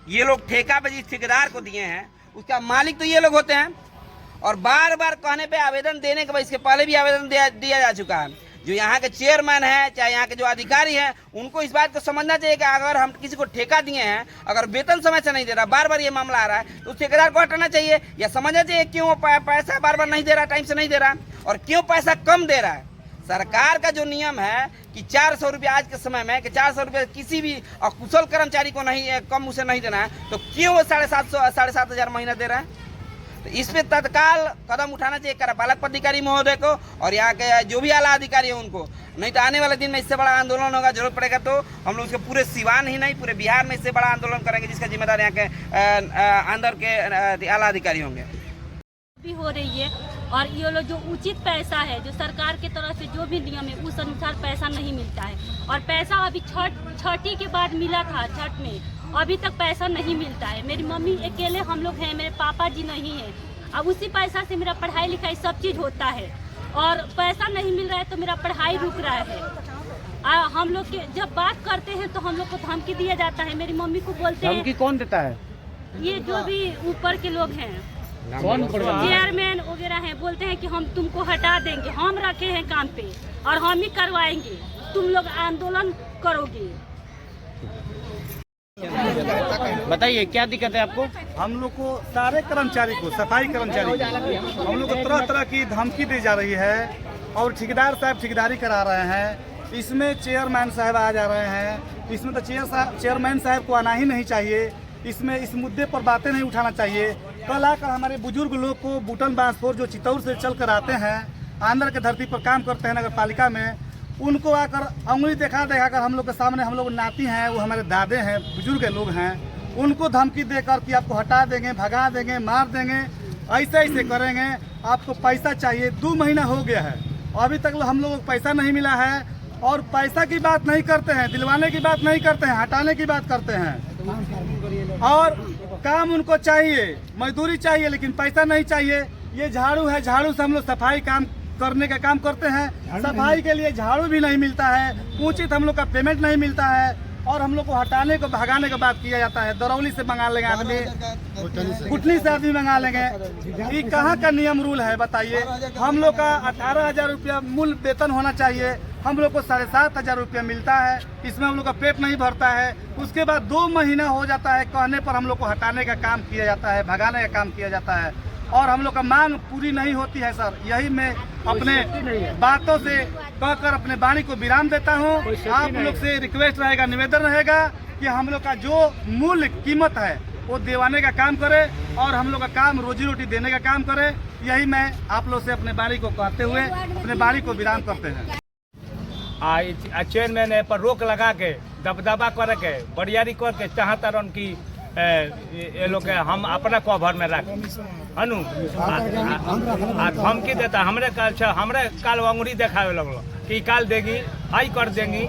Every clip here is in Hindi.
ये लोग ठेका पे जिस ठेकेदार को दिए हैं उसका मालिक तो ये लोग होते हैं। और बार बार कहने पे आवेदन देने के बाद, इसके पहले भी आवेदन दिया जा चुका है। जो यहाँ के चेयरमैन है चाहे यहाँ के जो अधिकारी हैं, उनको इस बात को समझना चाहिए कि अगर हम किसी को ठेका दिए हैं, अगर वेतन समय से नहीं दे रहा, बार बार ये मामला आ रहा है, तो उस ठेकेदार को हटाना चाहिए या समझना चाहिए क्यों पैसा बार बार नहीं दे रहा, टाइम से नहीं दे रहा, और क्यों पैसा कम दे रहा है। सरकार का जो नियम है कि 400 रुपये आज के समय में, कि 400 रुपये किसी भी अकुशल कर्मचारी को नहीं, कम उसे नहीं देना है, तो क्यों वो 7,500 महीना दे रहा है। तो इस पे तत्काल कदम उठाना चाहिए कार्यपालक पदाधिकारी महोदय को और यहाँ के जो भी आला अधिकारी है उनको। नहीं तो आने वाले दिन में इससे बड़ा आंदोलन होगा, जरूरत पड़ेगा तो हम लोग उसके पूरे सिवान ही नहीं पूरे बिहार में इससे बड़ा आंदोलन करेंगे, जिसका जिम्मेदार यहाँ के अंदर के आला अधिकारी होंगे। भी हो रही है और ये लोग जो उचित पैसा है, जो सरकार की तरफ से जो भी नियम है उस अनुसार पैसा नहीं मिलता है। और पैसा अभी छठी के बाद मिला था, छठ में, अभी तक पैसा नहीं मिलता है। मेरी मम्मी अकेले हम लोग हैं, मेरे पापा जी नहीं हैं। अब उसी पैसा से मेरा पढ़ाई लिखाई सब चीज़ होता है और पैसा नहीं मिल रहा है तो मेरा पढ़ाई रुक रहा है। हम लोग के जब बात करते हैं तो हम लोग को धमकी दिया जाता है। मेरी मम्मी को बोलते हैं। धमकी कौन देता है? ये जो भी ऊपर के लोग हैं, कौन चेयरमैन वगैरह हैं, बोलते हैं कि हम तुमको हटा देंगे, हम रखे हैं काम पे और हम ही करवाएंगे, तुम लोग आंदोलन करोगे। बताइए क्या दिक्कत है आपको? हम लोग को सारे कर्मचारी को, सफाई कर्मचारी को हम लोग को तरह तरह की धमकी दी जा रही है और ठेकेदार साहब ठेकेदारी करा रहे हैं। इसमें चेयरमैन साहब आ जा रहे हैं, इसमें तो चेयरमैन साहब को आना ही नहीं चाहिए। इसमें इस मुद्दे पर बातें नहीं उठाना चाहिए। कल आकर हमारे बुजुर्ग लोग को बूटन बांसपुर जो चित्तौड़ से चल कर आते हैं, आंध्र के धरती पर काम करते हैं नगर पालिका में, उनको आकर उंगली दिखा कर हम लोग के सामने, हम लोग नाती हैं, वो हमारे दादे हैं, बुजुर्ग लोग हैं, उनको धमकी देकर कि आपको हटा देंगे, भगा देंगे, मार देंगे, ऐसे ऐसे करेंगे, आपको पैसा चाहिए। 2 महीना हो गया है, अभी तक हम लोगों को पैसा नहीं मिला है। और पैसा की बात नहीं करते हैं, दिलवाने की बात नहीं करते हैं, हटाने की बात करते हैं। और काम उनको चाहिए, मजदूरी चाहिए, लेकिन पैसा नहीं चाहिए। ये झाड़ू है, झाड़ू से हम लोग सफाई काम करने का काम करते हैं, सफाई के लिए झाड़ू भी नहीं मिलता है, उचित हम लोग का पेमेंट नहीं मिलता है और हम लोग को हटाने को, भगाने का बात किया जाता है। दरौली से मंगा लेंगे आदमी, कुटनी से आदमी मंगा लेंगे। ये कहाँ का नियम रूल है बताइए। हम लोग का 18,000 रुपया मूल वेतन होना चाहिए, हम लोग को 7,500 रुपया मिलता है, इसमें हम लोग का पेट नहीं भरता है। उसके बाद 2 महीना हो जाता है, कहने पर हम लोग को हटाने का काम किया जाता है, भगाने का काम किया जाता है और हम लोग का मांग पूरी नहीं होती है। सर, यही मैं अपने बातों से कहकर अपने वाणी को विराम देता हूँ। आप लोग से रिक्वेस्ट रहेगा, निवेदन रहेगा कि हम लोग का जो मूल्य कीमत है वो दिवाने का काम करे और हम लोग का काम रोजी रोटी देने का काम करे। यही मैं आप लोग से अपने वाणी को कहते हुए अपने वाणी को विराम करते हैं। चेयरमैन पर रोक लगा के, दबदबा करके, बरियारी करके चाहता रन की ये लोग हम अपना कवर में रख अनु धमकी देता। हमरे काल अंगुरी देखावे लगलो कि काल देगी, आई कर देंगी।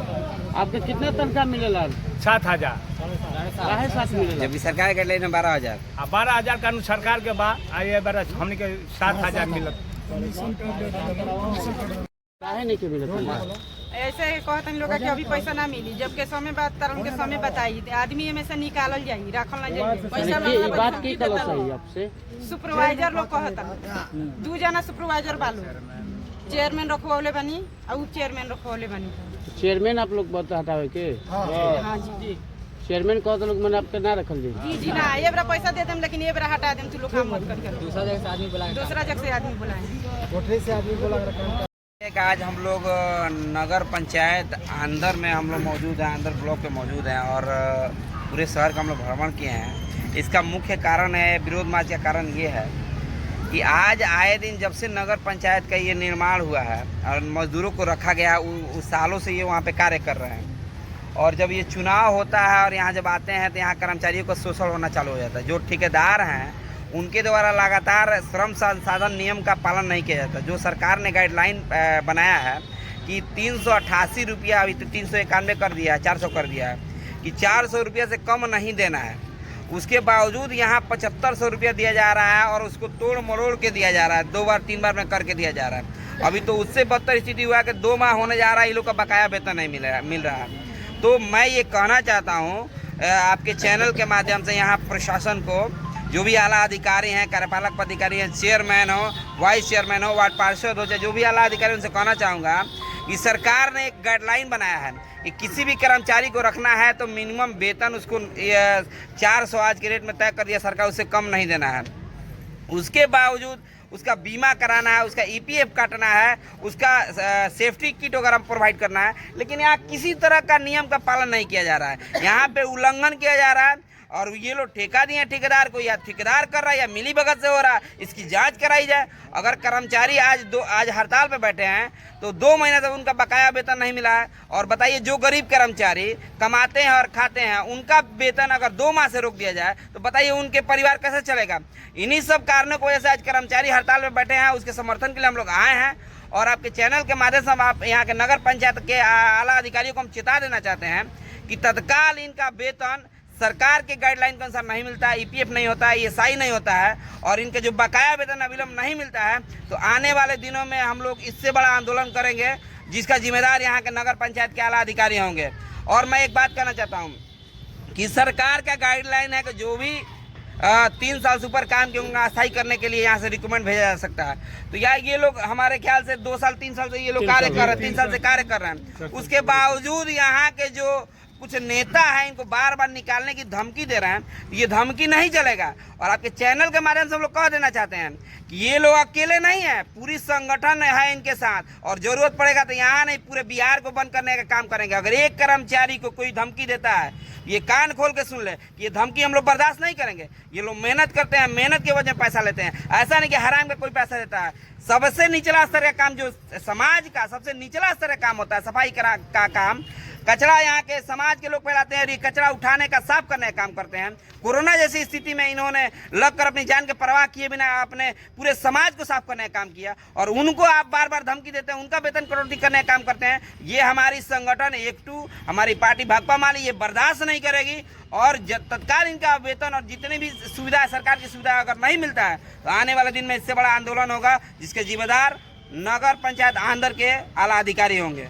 आपके कितना तनख्वाह मिलेला? 7,000। जब भी सरकार के लिए 12,000। 12,000 का सरकार के बाद ये बार हमने के 7,000 मिलत। ऐसे कहते हैं लोग कि अभी पैसा ना मिली, जबकि समय बात तरह के समय बताई आदमी में से निकालल जाई, रखल ना जाई। पैसा बात की कल सही आपसे सुपरवाइजर लोग कहता 2 जना सुपरवाइजर बालू, चेयरमैन रखवाले बनी और उप चेयरमैन रखवाले बनी। चेयरमैन आप लोग बता हटावे के? हाँ जी, चेयरमैन कह तो लोग मैंने आपके ना रखल जी ना, ये बड़ा पैसा दे देम लेकिन ये बड़ा हटा देम, तू लोग काम मत कर। दूसरा जगह से आदमी बुलाए। आज हम लोग नगर पंचायत आंध्र में हम लोग मौजूद हैं, आंध्र ब्लॉक पे मौजूद हैं और पूरे शहर का हम लोग भ्रमण किए हैं। इसका मुख्य कारण है, विरोध मार्च का कारण ये है कि आज आए दिन जब से नगर पंचायत का ये निर्माण हुआ है और मजदूरों को रखा गया, उस सालों से ये वहाँ पे कार्य कर रहे हैं। और जब ये चुनाव होता है और यहाँ जब आते हैं तो यहाँ कर्मचारियों का शोषण होना चालू हो जाता है। जो ठेकेदार हैं उनके द्वारा लगातार श्रम संसाधन नियम का पालन नहीं किया जाता। जो सरकार ने गाइडलाइन बनाया है कि 388 रुपया, अभी तो 391 कर दिया है, 400 कर दिया है कि 400 रुपया से कम नहीं देना है। उसके बावजूद यहाँ 7500 रुपया दिया जा रहा है और उसको तोड़ मरोड़ के दिया जा रहा है, 2 बार 3 बार में करके दिया जा रहा है। अभी तो उससे बदतर स्थिति हुआ है कि 2 माह होने जा रहा है, ये लोग का बकाया वेतन नहीं मिल रहा है। तो मैं ये कहना चाहता हूँ आपके चैनल के माध्यम से यहाँ प्रशासन को, जो भी आला अधिकारी हैं, कार्यपालक पदाधिकारी हैं, चेयरमैन हो, वाइस चेयरमैन हो, वार्ड पार्षद हो, चाहे जो भी आला अधिकारी, उनसे कहना चाहूँगा कि सरकार ने एक गाइडलाइन बनाया है कि किसी भी कर्मचारी को रखना है तो मिनिमम वेतन उसको 400 आज के रेट में तय कर दिया सरकार, उससे कम नहीं देना है। उसके बावजूद उसका बीमा कराना है, उसका ईपीएफ काटना है, उसका सेफ्टी किट वगैरह प्रोवाइड करना है, लेकिन यहाँ किसी तरह का नियम का पालन नहीं किया जा रहा है। यहाँ पे उल्लंघन किया जा रहा है और ये लोग ठेका दिए ठेकेदार को, या ठेकेदार कर रहा है या मिली भगत से हो रहा है, इसकी जांच कराई जाए। अगर कर्मचारी आज हड़ताल पे बैठे हैं तो 2 महीने से उनका बकाया वेतन नहीं मिला है, और बताइए जो गरीब कर्मचारी कमाते हैं और खाते हैं उनका वेतन अगर 2 माह से रोक दिया जाए तो बताइए उनके परिवार कैसे चलेगा। इन्हीं सब कारणों की वजह से आज कर्मचारी हड़ताल में बैठे हैं। उसके समर्थन के लिए हम लोग आए हैं और आपके चैनल के माध्यम से हम आप यहाँ के नगर पंचायत के आला अधिकारियों को हम चेता देना चाहते हैं कि तत्काल इनका वेतन सरकार के गाइडलाइन के अनुसार नहीं मिलता है, ईपीएफ नहीं होता है, ईएसआई नहीं होता है, और इनके जो बकाया वेतन अविलंब नहीं मिलता है, तो आने वाले दिनों में हम लोग इससे बड़ा आंदोलन करेंगे जिसका जिम्मेदार यहाँ के नगर पंचायत के आला अधिकारी होंगे। और मैं एक बात कहना चाहता हूँ कि सरकार का गाइडलाइन है कि जो भी 3 साल से ऊपर काम किए अस्थायी करने के लिए यहाँ से रिक्रूटमेंट भेजा जा सकता है। तो यार ये लोग हमारे ख्याल से 2 साल 3 साल से ये लोग कार्य कर रहे हैं, 3 साल से कार्य कर रहे हैं। उसके बावजूद यहाँ के जो कुछ नेता हैं इनको बार बार निकालने की धमकी दे रहे हैं। ये धमकी नहीं चलेगा। और आपके चैनल के माध्यम से हम लोग कह देना चाहते हैं कि ये लोग अकेले नहीं हैं, पूरी संगठन है इनके साथ, और जरूरत पड़ेगा तो यहाँ नहीं पूरे बिहार को बंद करने का काम करेंगे। अगर एक कर्मचारी को कोई धमकी देता है, ये कान खोल के सुन ले कि ये धमकी हम लोग बर्दाश्त नहीं करेंगे। ये लोग मेहनत करते हैं, मेहनत के वजह में पैसा लेते हैं। ऐसा नहीं कि हराम का कोई पैसा देता है। सबसे निचला स्तर का काम जो समाज का सबसे निचला स्तर का काम होता है, सफाई का काम, कचरा यहाँ के समाज के लोग फैलाते हैं, कचरा उठाने का, साफ करने का काम करते हैं। कोरोना जैसी स्थिति में इन्होंने लगकर अपनी जान के परवाह किए बिना अपने पूरे समाज को साफ करने का काम किया, और उनको आप बार बार धमकी देते हैं, उनका वेतन कटौती करने का काम करते हैं। ये हमारी संगठन एकटू, हमारी पार्टी भाकपा माले ये बर्दाश्त नहीं करेगी। और तत्काल इनका वेतन और जितनी भी सुविधा, सरकार की सुविधा अगर नहीं मिलता है तो आने वाले दिन में इससे बड़ा आंदोलन होगा, जिसके जिम्मेदार नगर पंचायत आंध्र के आला अधिकारी होंगे।